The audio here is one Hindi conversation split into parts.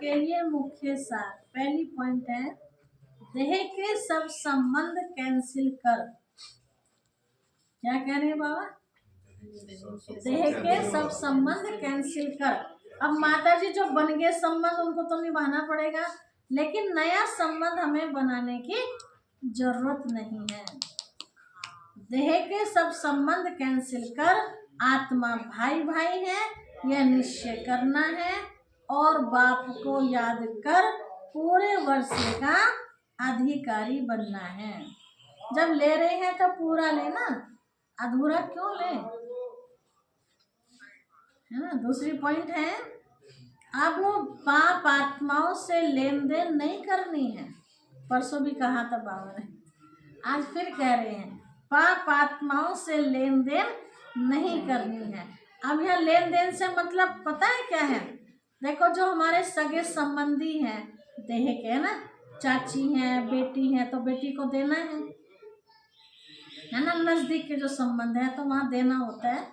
के लिए मुख्य सार। पहली पॉइंट है देह के सब संबंध कैंसिल कर। क्या कह रहे हैं बाबा? देह के सब संबंध कैंसिल कर। अब माता जी जो बन गए संबंध उनको तो निभाना पड़ेगा, लेकिन नया संबंध हमें बनाने की जरूरत नहीं है। देह के सब संबंध कैंसिल कर, आत्मा भाई भाई है यह निश्चय करना है और बाप को याद कर पूरे वर्षे का अधिकारी बनना है। जब ले रहे हैं तो पूरा लेना, अधूरा क्यों ले, है ना। दूसरी पॉइंट है अब पाप आत्माओं से लेन देन नहीं करनी है। परसों भी कहा था बाबा ने, आज फिर कह रहे हैं पाप आत्माओं से लेन देन नहीं करनी है। अब यह लेन देन से मतलब पता है क्या है? देखो जो हमारे सगे संबंधी हैं देह के, ना, चाची हैं, बेटी हैं, तो बेटी को देना है ना। नजदीक के जो संबंध है तो वहाँ देना होता है।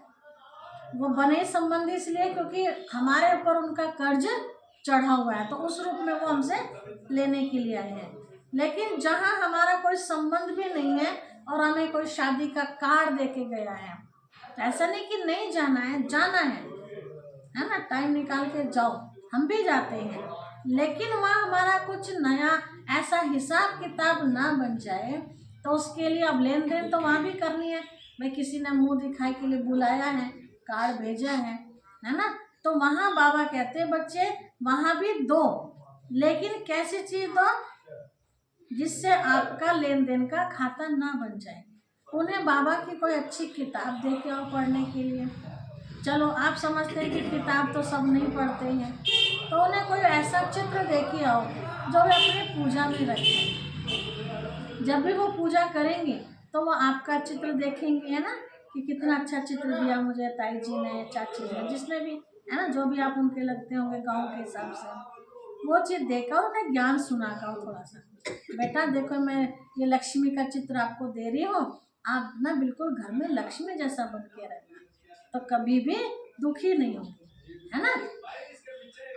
वो बने संबंधी इसलिए क्योंकि हमारे ऊपर उनका कर्ज चढ़ा हुआ है, तो उस रूप में वो हमसे लेने के लिए आए हैं। लेकिन जहाँ हमारा कोई संबंध भी नहीं है और हमें कोई शादी का कार्ड दे के गया है, तो ऐसा नहीं कि नहीं जाना है, जाना है ना। टाइम निकाल के जाओ, हम भी जाते हैं, लेकिन वहाँ हमारा कुछ नया ऐसा हिसाब किताब ना बन जाए, तो उसके लिए अब लेन देन तो वहाँ भी करनी है। भाई किसी ने मुंह दिखाई के लिए बुलाया है, कार्ड भेजा है ना, तो वहाँ बाबा कहते हैं बच्चे वहाँ भी दो, लेकिन कैसी चीज दो जिससे आपका लेन देन का खाता ना बन जाए। उन्हें बाबा की कोई अच्छी किताब दे के आओ पढ़ने के लिए। चलो आप समझते हैं कि किताब तो सब नहीं पढ़ते हैं, तो उन्हें कोई ऐसा चित्र दे के आओ जो वे अपनी पूजा में रखें। जब भी वो पूजा करेंगे तो वो आपका चित्र देखेंगे, है ना, कि कितना अच्छा चित्र दिया मुझे ताई जी ने, चाची ने, जिसने भी, है ना, जो भी आप उनके लगते होंगे गाँव के हिसाब से, वो चीज़ देखा उन्हें ज्ञान सुना का थोड़ा सा। बेटा देखो मैं ये लक्ष्मी का चित्र आपको दे रही हूँ, आप ना बिल्कुल घर में लक्ष्मी जैसा बन के रहना, तो कभी भी दुखी नहीं होगी, है ना।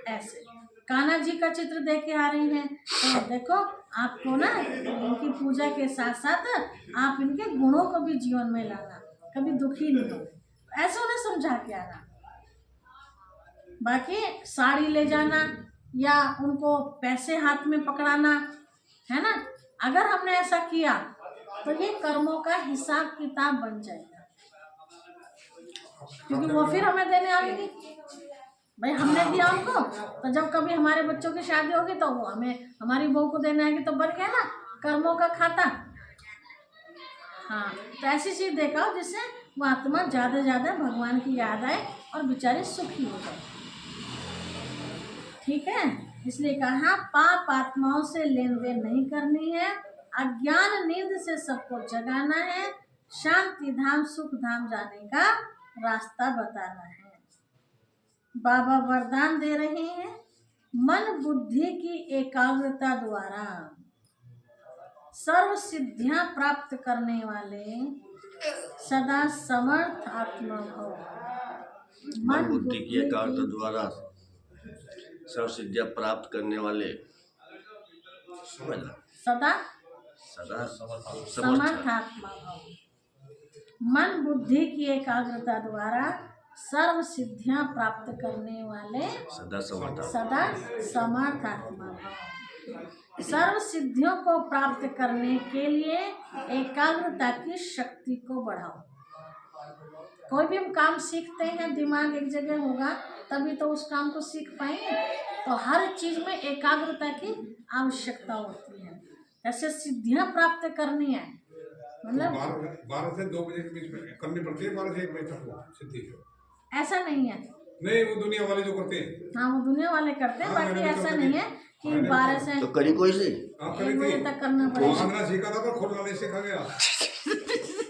ऐसे कान्हा जी का चित्र दे के आ रही हैं, तो देखो आपको ना इनकी पूजा के साथ साथ आप इनके गुणों को भी जीवन में लाना, कभी दुखी नहीं होगे, ऐसे उन्हें समझा के आना। बाकी साड़ी ले जाना या उनको पैसे हाथ में पकड़ाना, है ना, अगर हमने ऐसा किया तो ये कर्मों का हिसाब किताब बन जाएगा, क्योंकि वो फिर हमें देने आएंगी। भाई हमने दिया उनको, तो जब कभी हमारे बच्चों की शादी होगी तो वो हमें हमारी बहू को देने आएगी, तो बन गया ना कर्मों का खाता। हाँ, तो ऐसी चीज देखा जिससे वो आत्मा ज्यादा से ज्यादा भगवान की याद आए और बेचारे सुखी हो जाए। ठीक है, इसलिए कहा पाप आत्माओं से लेन देन नहीं करनी है, अज्ञान नींद से सबको जगाना है, शांति धाम सुख धाम जाने का रास्ता बताना है। बाबा वरदान दे रहे हैं मन बुद्धि की एकाग्रता द्वारा सर्व सिद्धियां प्राप्त करने वाले सदा समर्थ आत्मा भव। मन बुद्धि की एकाग्रता द्वारा सर्व सिद्धियां प्राप्त करने वाले सदा समर्थ आत्मा भव। मन बुद्धि की एकाग्रता द्वारा सर्व सिद्धियां प्राप्त करने वाले सदा समर्थ आत्मा भव। सर्व सिद्धियों को प्राप्त करने के लिए एकाग्रता की शक्ति को बढ़ाओ। कोई भी हम काम सीखते हैं, दिमाग एक जगह होगा तभी तो उस काम को सीख पाएंगे। तो हर चीज में एकाग्रता की आवश्यकता होती है। ऐसे सिद्धियां प्राप्त करनी है, मतलब 12 से 2 बजे के बीच में करनी पड़ती है, 12 से 1 बजे तक सिद्धि। ऐसा नहीं है, नहीं वो दुनिया वाले जो करते हैं। हाँ वो दुनिया वाले करते हैं, बाकी ऐसा नहीं है कि 12 से तो करी कोई से 1 बजे तक करना पड़ेगा। सीखा था पर खुद नहीं सीखा गया।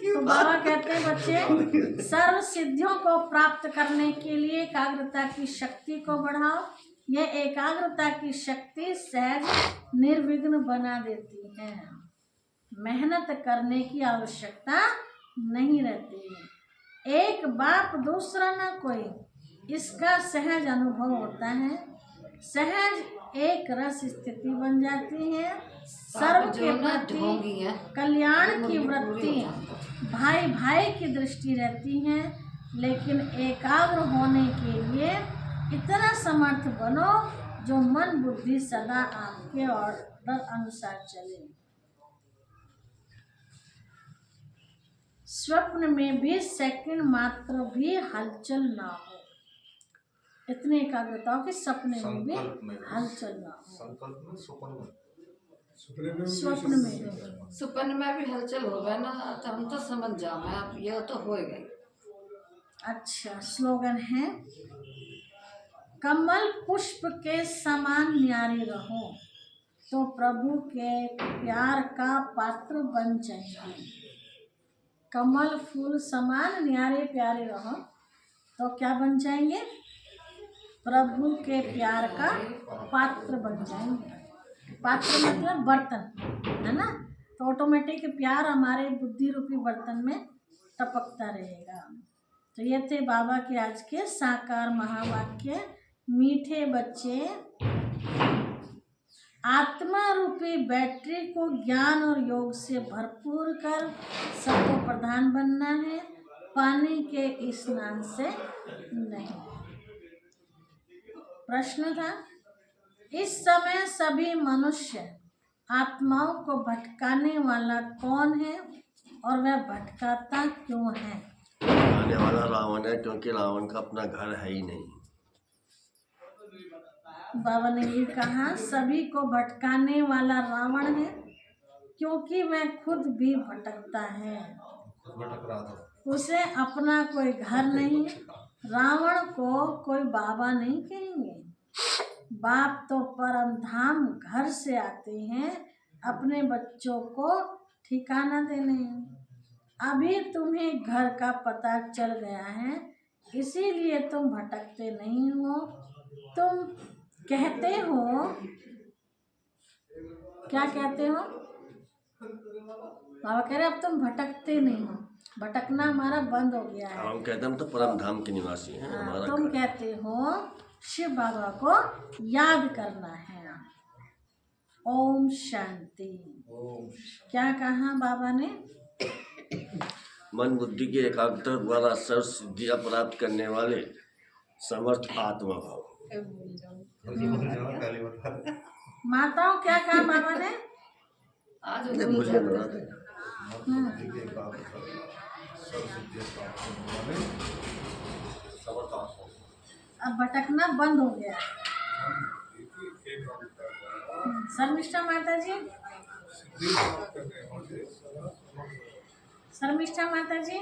तो बाबा कहते हैं बच्चे सर्व सिद्धियों को प्राप्त करने के लिए एकाग्रता की शक्ति को बढ़ाओ। यह एकाग्रता की शक्ति सहज निर्विघ्न बना देती है, मेहनत करने की आवश्यकता नहीं रहती है। एक बाप दूसरा न कोई, इसका सहज अनुभव होता है। सहज एक रस स्थिति बन जाती है। सर्व के प्रति कल्याण की वृत्ति, भाई भाई की दृष्टि रहती है। लेकिन एकाग्र होने के लिए इतना समर्थ बनो जो मन बुद्धि सदा आपके ऑर्डर अनुसार चले। स्वप्न में भी सेकंड मात्र भी हलचल ना हो। इतनी एकाग्रता हो कि सपने में भी हलचल ना हो। संकल्प में स्वप्न में भी हलचल हो गए ना, तो हम तो समझ जाओ मैं, अब ये तो हो गई। अच्छा, स्लोगन है, कमल पुष्प के समान न्यारी रहो तो प्रभु के प्यार का पात्र बन जाएंगे। कमल फूल समान न्यारे प्यारे रहो तो क्या बन जाएंगे? प्रभु के प्यार का पात्र बन जाएंगे। पात्र मतलब बर्तन, है ना? तो ऑटोमेटिक प्यार हमारे बुद्धि रूपी बर्तन में टपकता रहेगा। तो ये थे बाबा के आज के साकार महावाक्य। मीठे बच्चे, आत्मा रूपी बैटरी को ज्ञान और योग से भरपूर कर सबको प्रधान बनना है, पानी के स्नान से नहीं। प्रश्न था, इस समय सभी मनुष्य आत्माओं को भटकाने वाला कौन है और वह भटकाता क्यों है? भटकाने वाला रावण है, क्योंकि रावण का अपना घर है ही नहीं। बाबा ने ये कहा, सभी को भटकाने वाला रावण है क्योंकि वह खुद भी भटकता है। भटक रहा था, उसे अपना कोई घर नहीं। रावण को कोई बाबा नहीं कहेंगे। बाप तो परम धाम घर से आते हैं अपने बच्चों को ठिकाना देने। अभी तुम्हें घर का पता चल गया है, इसीलिए तुम भटकते नहीं हो। तुम कहते हो, क्या कहते हो? बाबा कह रहे अब तुम भटकते नहीं हो, भटकना हमारा बंद हो गया है। हम कहते हैं हम तो परम धाम के निवासी हैं। हमारा तुम कहते हो शिव बाबा को याद करना है। ओम शांति। क्या कहा बाबा ने? मन बुद्धि की एकाग्रता द्वारा सर्व सिद्धियां प्राप्त करने वाले समर्थ आत्मा भाव। माताओं क्या कहा बाबा ने? आज भूलिए मना दे। अब भटकना बंद हो गया। शर्मिष्ठा माता जी, शर्मिष्ठा माता जी,